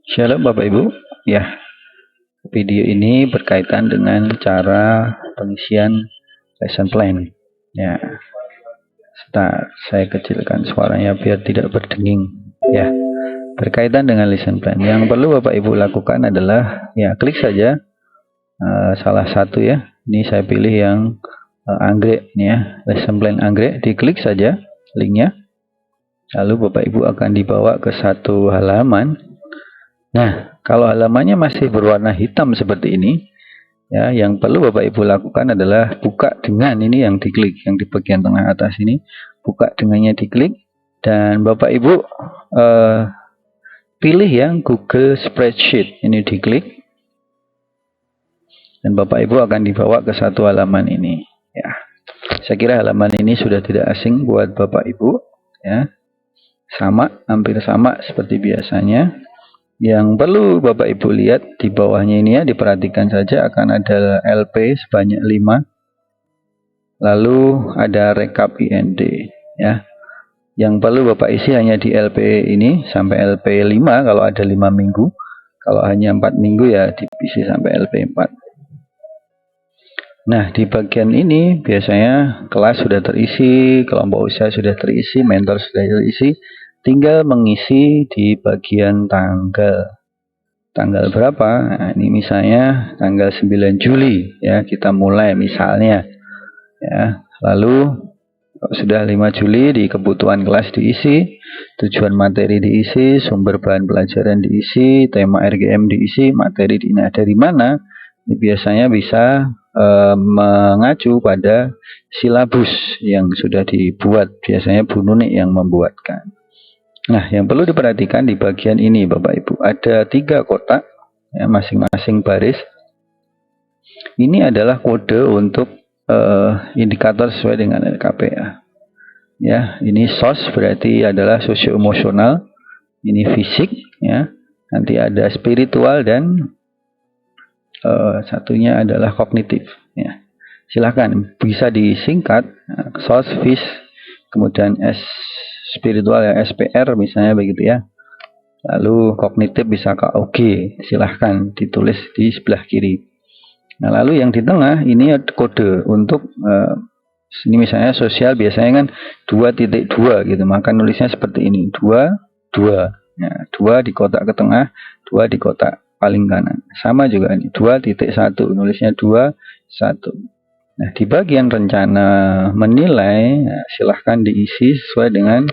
Shalom Bapak Ibu. Ya, video ini berkaitan dengan cara pengisian lesson plan. Ya, start. Saya kecilkan suaranya biar tidak berdenging. Ya, berkaitan dengan lesson plan. Yang perlu Bapak Ibu lakukan adalah ya klik saja salah satu ya. Ini saya pilih yang anggrek ini ya, lesson plan anggrek. Diklik saja linknya. Lalu Bapak Ibu akan dibawa ke satu halaman. Nah, kalau halamannya masih berwarna hitam seperti ini, ya, yang perlu Bapak Ibu lakukan adalah buka dengan ini yang diklik, yang di bagian tengah atas ini, buka dengannya diklik, dan Bapak Ibu pilih yang Google Spreadsheet, ini diklik, dan Bapak Ibu akan dibawa ke satu halaman ini. Ya, saya kira halaman ini sudah tidak asing buat Bapak Ibu, ya, hampir sama seperti biasanya. Yang perlu Bapak Ibu lihat di bawahnya ini ya, diperhatikan saja akan ada LP sebanyak 5. Lalu ada rekap IND ya. Yang perlu Bapak isi hanya di LP ini sampai LP 5 kalau ada 5 minggu. Kalau hanya 4 minggu ya diisi sampai LP 4. Nah, di bagian ini biasanya kelas sudah terisi, kelompok usaha sudah terisi, mentor sudah terisi. Tinggal mengisi di bagian tanggal berapa. Nah, ini misalnya tanggal 9 Juli ya, kita mulai misalnya ya. Lalu sudah 5 Juli di kebutuhan kelas diisi, tujuan materi diisi, sumber bahan pelajaran diisi, tema RGM diisi, materi ini ada di mana. Ini biasanya bisa mengacu pada silabus yang sudah dibuat, biasanya Bu Nunik yang membuatkan. Nah, yang perlu diperhatikan di bagian ini Bapak Ibu, ada 3 kotak ya, masing-masing baris. Ini adalah kode untuk indikator sesuai dengan LKPA. Ya, ini SOS berarti adalah sosio-emosional, ini fisik ya. Nanti ada spiritual dan satunya adalah kognitif ya. Silakan bisa disingkat SOS, FIS, kemudian S spiritual ya, SPR misalnya begitu ya. Lalu kognitif bisa KOG, silahkan ditulis di sebelah kiri. Nah, lalu yang di tengah ini ada kode untuk ini misalnya sosial biasanya kan 2.2 gitu, maka nulisnya seperti ini 2 ya, 2 di kotak ke tengah, 2 di kotak paling kanan. Sama juga ini 2.1, nulisnya 2, 1. Nah, di bagian rencana menilai, nah, silahkan diisi sesuai dengan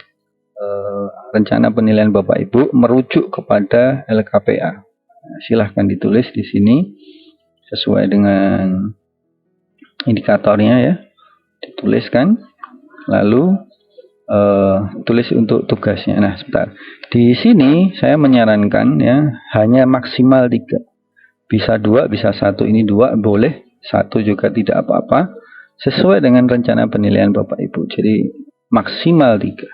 rencana penilaian Bapak Ibu merujuk kepada LKPA. Nah, silahkan ditulis di sini sesuai dengan indikatornya ya, dituliskan. Lalu tulis untuk tugasnya. Nah, sebentar. Di sini saya menyarankan ya hanya maksimal 3. Bisa 2, bisa 1. Ini 2 boleh, 1 juga tidak apa-apa. Sesuai dengan rencana penilaian Bapak Ibu. Jadi maksimal 3.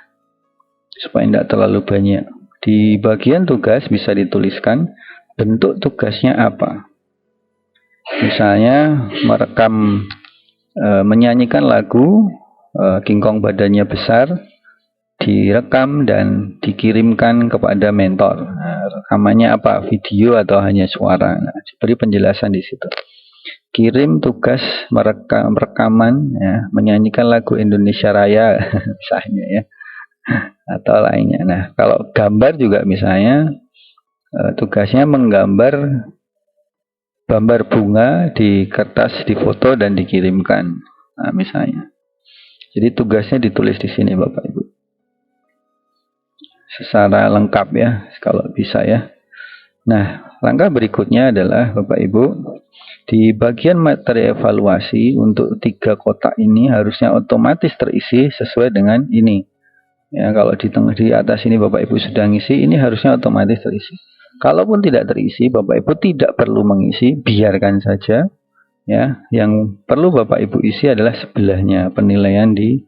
Supaya tidak terlalu banyak. Di bagian tugas bisa dituliskan bentuk tugasnya apa. Misalnya merekam, menyanyikan lagu King Kong badannya besar, direkam dan dikirimkan kepada mentor. Nah, rekamannya apa? Video atau hanya suara? Nah, diberi penjelasan di situ. Kirim tugas rekaman ya, menyanyikan lagu Indonesia Raya misalnya ya, atau lainnya. Nah, kalau gambar juga misalnya tugasnya menggambar bunga di kertas, difoto dan dikirimkan. Nah, misalnya. Jadi tugasnya ditulis di sini Bapak Ibu. Secara lengkap ya, kalau bisa ya. Nah, langkah berikutnya adalah Bapak Ibu, di bagian materi evaluasi untuk 3 kotak ini harusnya otomatis terisi sesuai dengan ini. Ya, kalau di tengah di atas ini Bapak Ibu sudah ngisi, ini harusnya otomatis terisi. Kalaupun tidak terisi, Bapak Ibu tidak perlu mengisi, biarkan saja. Ya, yang perlu Bapak Ibu isi adalah sebelahnya penilaian di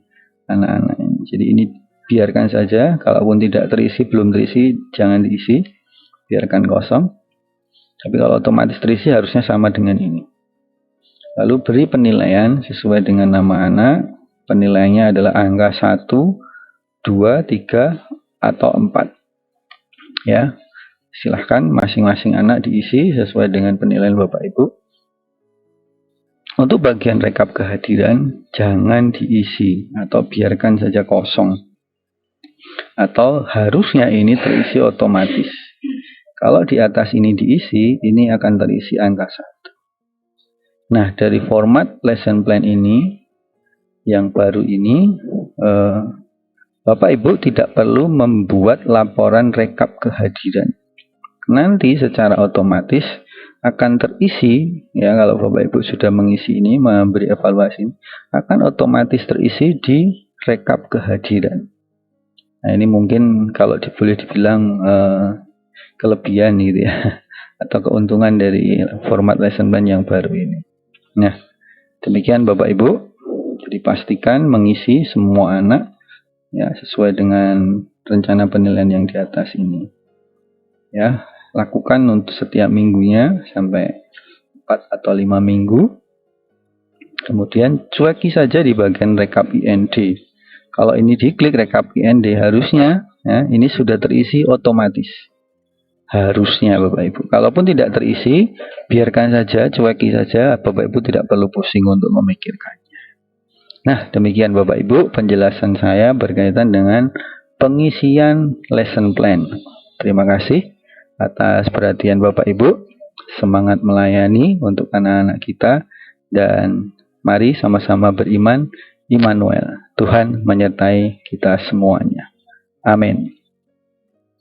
anak-anak ini. Jadi ini biarkan saja, kalaupun tidak terisi, belum terisi, jangan diisi, biarkan kosong. Tapi kalau otomatis terisi harusnya sama dengan ini. Lalu beri penilaian sesuai dengan nama anak. Penilaiannya adalah angka 1, 2, 3, atau 4. Ya. silahkan masing-masing anak diisi sesuai dengan penilaian Bapak Ibu. Untuk bagian rekap kehadiran, jangan diisi atau biarkan saja kosong. Atau harusnya ini terisi otomatis. Kalau di atas ini diisi, ini akan terisi angka 1. Nah, dari format lesson plan ini, yang baru ini, Bapak Ibu tidak perlu membuat laporan rekap kehadiran. Nanti secara otomatis akan terisi, ya kalau Bapak Ibu sudah mengisi ini, memberi evaluasi, akan otomatis terisi di rekap kehadiran. Nah ini mungkin kalau boleh dibilang kelebihan gitu ya, atau keuntungan dari format lesson plan yang baru ini. Nah demikian Bapak Ibu, jadi pastikan mengisi semua anak ya sesuai dengan rencana penilaian yang di atas ini. Ya, lakukan untuk setiap minggunya sampai 4 atau 5 minggu. Kemudian cueki saja di bagian rekap IND. Kalau ini diklik rekap IND, harusnya ya, ini sudah terisi otomatis. Harusnya Bapak Ibu. Kalaupun tidak terisi, biarkan saja, cueki saja. Bapak Ibu tidak perlu pusing untuk memikirkannya. Nah, demikian Bapak Ibu penjelasan saya berkaitan dengan pengisian lesson plan. Terima kasih atas perhatian Bapak Ibu. Semangat melayani untuk anak-anak kita, dan mari sama-sama beriman. Immanuel, Tuhan menyertai kita semuanya. Amin.